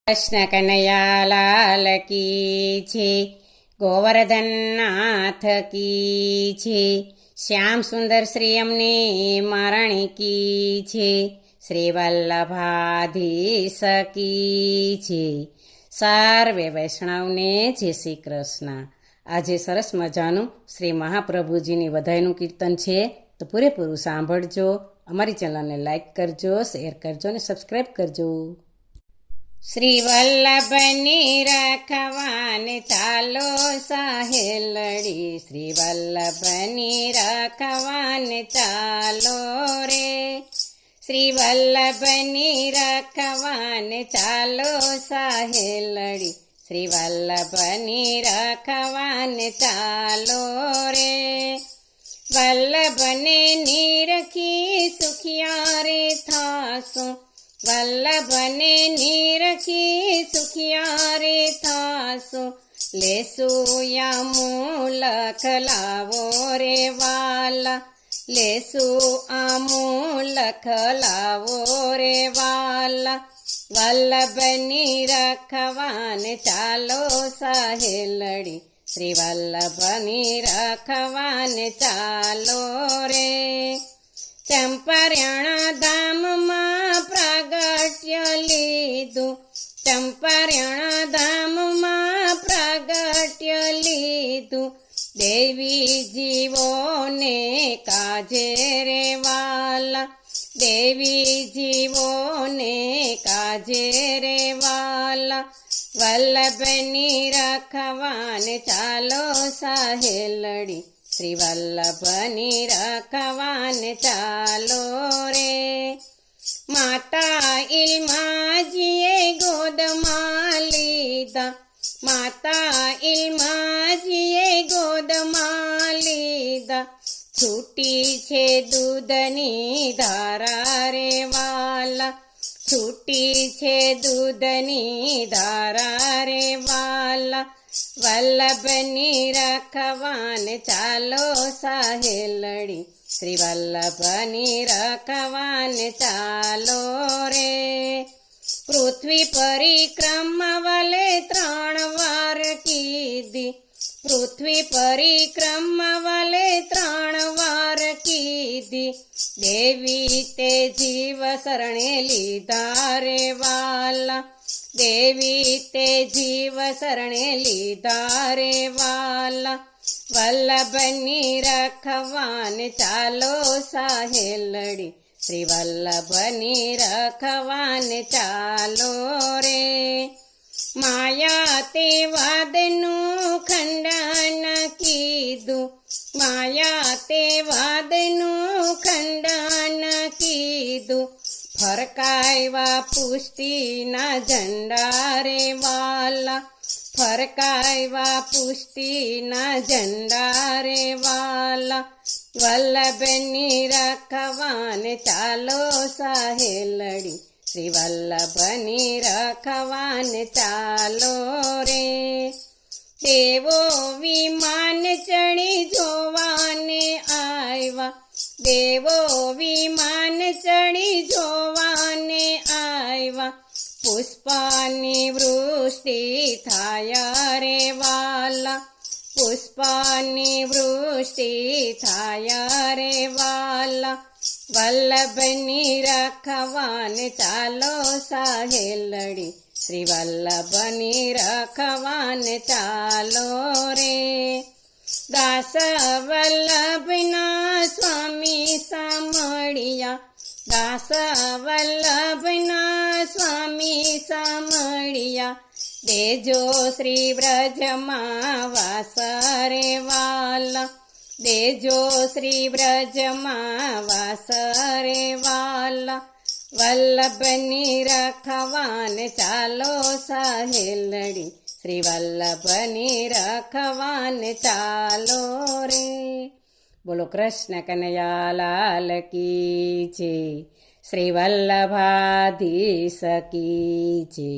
કૃષ્ણ કનૈયા લાલ કી છે, ગોવર્ધન નાથ કી છે, શ્યામ સુંદર શ્રી અમને મારણી કી છે, શ્રી વલ્લભાધીશ કી છે. સર્વે વૈષ્ણવને જય શ્રી કૃષ્ણ. આજે સરસ મજાનું શ્રી મહાપ્રભુજીની વધાઈનું કીર્તન છે, તો પૂરેપૂરું સાંભળજો. અમારી ચેનલને લાઈક કરજો, શેર કરજો અને સબસ્ક્રાઈબ કરજો. શ્રી વલ્લભની રખવાને ચાલો સહેલડી, શ્રી વલ્લભની રખવાને ચાલો રે, શ્રી વલ્લભની રખવાને ચાલો સહેલડી, શ્રી વલ્લભની રખવાને ચાલો રે. વલ્લભને નિરખી સુખિયા રે થાસો, વલ્લભને નિરખી સુખિયા રે થાસો, લેસુ આમૂલક લાવો રે વાલા, લેસુ આમૂલક લાવો રે વાલા. વલ્લભની રખવાને ચાલો સહેલડી, શ્રી વલ્લભની રખવાને ચાલો રે. ચંપારણા ધામમાં પ્રાગટ્ય લીધું, ચંપારણા ધામમાં પ્રાગટ્ય લીધું, દેવી જીવોને કાજે રે વાલા, દેવી જીવોને કાજે રે વાલા. વલ્લભની રખવાને ચાલો સહેલડી, શ્રી વલ્લભની રખવાને ચાલો રે. માતા ઇલ્માજીએ ગોદમાં લીધા, માતા ઇલ્માજીએ ગોદમાં લીધા, છૂટી છે દૂધની ધારા રે વાલા, છૂટી છે દૂધની ધારા રે વાલા. વલ્લભની રખવાને ચાલો સહેલડી, શ્રી વલ્લભની રખવાને ચાલો રે. પૃથ્વી પરિક્રમા વલે 3 વાર કીધી, પૃથ્વી પરિક્રમા વલે 3 વાર કીધી, દેવી તે જીવ શરણે લીધા રે વાલા, દેવી તે જીવ શરણે લીધા રે વાલા. વલ્લભની રખવાને ચાલો સહેલડી, શ્રી વલ્લભની રખવાને ચાલો રે. માયા તે વાદનું ખંડન કીધું, માયા તે વાદનું ખંડન કીધું, ફરકાવ્યા પુષ્ટિના ઝંડા રે વાલા, ફરકાવ્યા પુષ્ટિના ઝંડા રે વાલા. વલ્લભની રખવાને ચાલો સહેલડી, શ્રી વલ્લભની રખવાને ચાલો રે. દેવો વિમાન ચડી જોવાને આવ્યા, દેવો વિમાન ચડી જોવાને આવ્યા, પુષ્પની વૃષ્ટિ થાય રે વાલા, પુષ્પની વૃષ્ટિ થાય રે વાલા. વલ્લભની રખવાને ચાલો સહેલડી, શ્રી વલ્લભની રખવાને ચાલો રે. દાસ વલ્લભના સ્વામી સામળિયા, દાસ વલ્લભના સ્વામી સામળિયા, દેજો શ્રી વ્રજમાં વાસ રે વાલા, દેજો શ્રી વ્રજમાં વાસ રે વાલા. વલ્લભની રખવાને ચાલો સહેલડી, શ્રી વલ્લભની રખવાને ચાલો રે. બોલો કૃષ્ણ કનૈયા લાલ કી છે, શ્રી વલ્લભાધીશ કી છે.